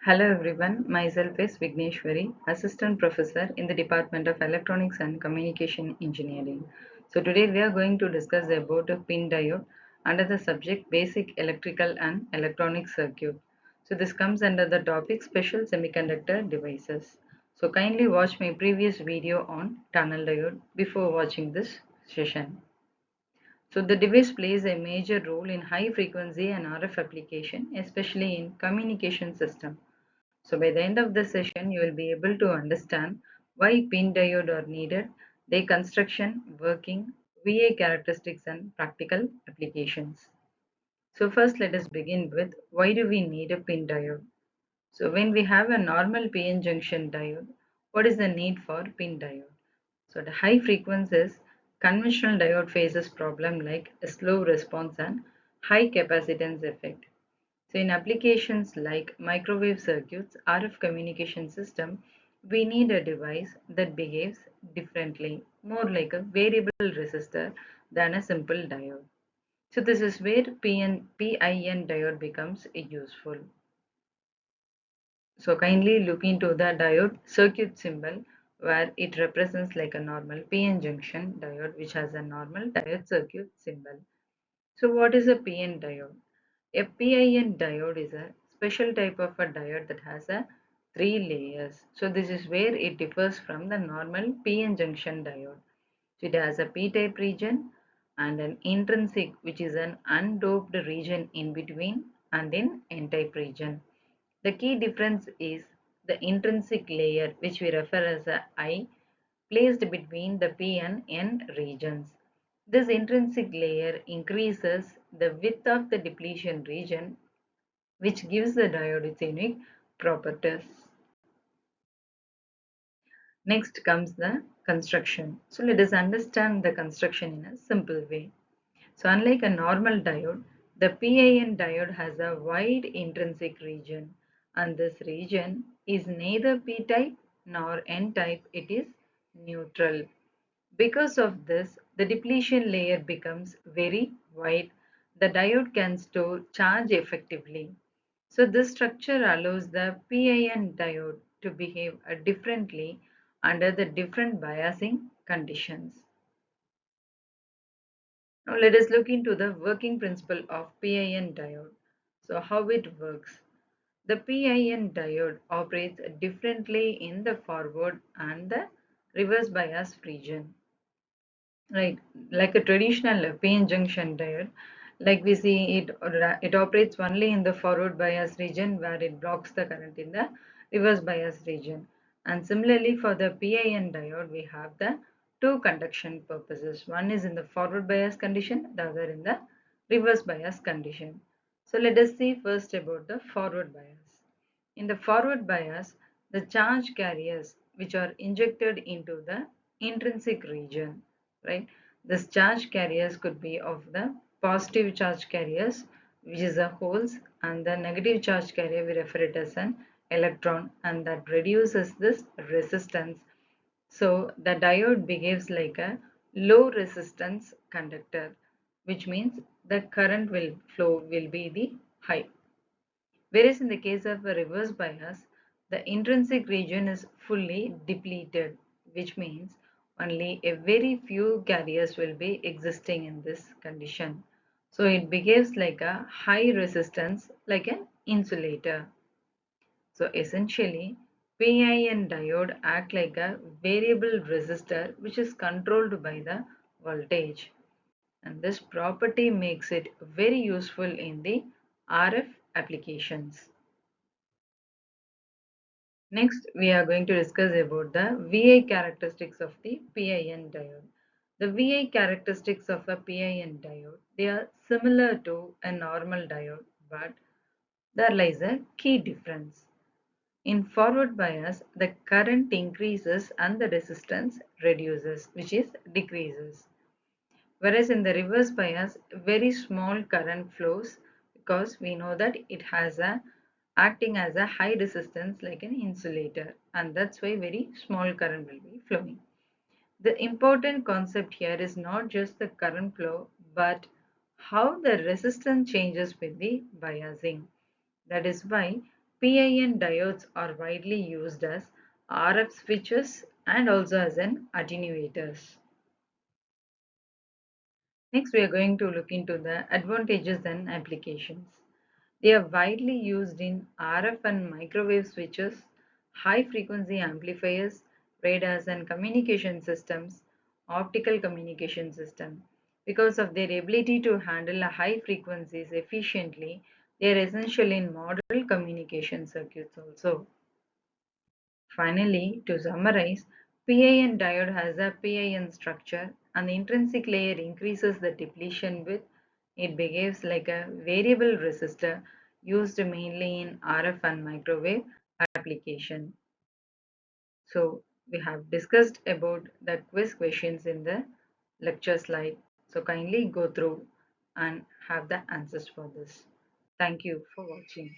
Hello everyone, myself is Vigneshwari, Assistant Professor in the Department of Electronics and Communication Engineering. So today we are going to discuss about a pin diode under the subject Basic Electrical and Electronic Circuit. So this comes under the topic Special Semiconductor Devices. So kindly watch my previous video on tunnel diode before watching this session. So the device plays a major role in high frequency and RF application, especially in communication system. So by the end of the session, you will be able to understand why pin diode are needed, their construction, working, VA characteristics and practical applications. So first let us begin with why do we need a pin diode? So when we have a normal PN junction diode, what is the need for pin diode? So the high frequencies, conventional diode faces problem like a slow response and high capacitance effect. So in applications like microwave circuits, RF communication system, we need a device that behaves differently, more like a variable resistor than a simple diode. So this is where PIN diode becomes useful. So kindly look into the diode circuit symbol where it represents like a normal PN junction diode which has a normal diode circuit symbol. So what is a PN diode? A PIN diode is a special type of a diode that has a three layers. So this is where it differs from the normal PN junction diode. So it has a p-type region and an intrinsic which is an undoped region in between and an n-type region. The key difference is the intrinsic layer which we refer as a I placed between the P and N regions. This intrinsic layer increases the width of the depletion region which gives the diode its unique properties. Next comes the construction. So let us understand the construction in a simple way. So unlike a normal diode, the PIN diode has a wide intrinsic region and this region is neither p-type nor n-type, it is neutral. Because of this, the depletion layer becomes very wide. The diode can store charge effectively. So this structure allows the PIN diode to behave differently under the different biasing conditions. Now let us look into the working principle of PIN diode. So how it works. The PIN diode operates differently in the forward and the reverse bias region. Right, like a traditional PN junction diode, like we see it operates only in the forward bias region where it blocks the current in the reverse bias region. And similarly for the PIN diode, we have the two conduction purposes. One is in the forward bias condition, the other in the reverse bias condition. So let us see first about the forward bias. In the forward bias, the charge carriers which are injected into the intrinsic region, right? This charge carriers could be of the positive charge carriers, which is the holes, and the negative charge carrier we refer it as an electron, and that reduces this resistance. So the diode behaves like a low resistance conductor, which means the current will flow will be the high. Whereas in the case of a reverse bias, the intrinsic region is fully depleted, which means only a very few carriers will be existing in this condition. So it behaves like a high resistance, like an insulator. So essentially, PIN diode act like a variable resistor which is controlled by the voltage. And this property makes it very useful in the RF applications. Next, we are going to discuss about the VI characteristics of the PIN diode. The VI characteristics of a PIN diode, they are similar to a normal diode, but there lies a key difference. In forward bias, the current increases and the resistance reduces, which is decreases. Whereas in the reverse bias, very small current flows because we know that it has a acting as a high resistance like an insulator, and that's why very small current will be flowing. The important concept here is not just the current flow but how the resistance changes with the biasing. That is why PIN diodes are widely used as RF switches and also as an attenuators. Next, we are going to look into the advantages and applications. They are widely used in RF and microwave switches, high frequency amplifiers, radars and communication systems, optical communication system. Because of their ability to handle high frequencies efficiently, they are essential in modern communication circuits also. Finally, to summarize, PIN diode has a PIN structure and the intrinsic layer increases the depletion width. It behaves like a variable resistor used mainly in RF and microwave application. So we have discussed about the quiz questions in the lecture slide. So kindly go through and have the answers for this. Thank you for watching.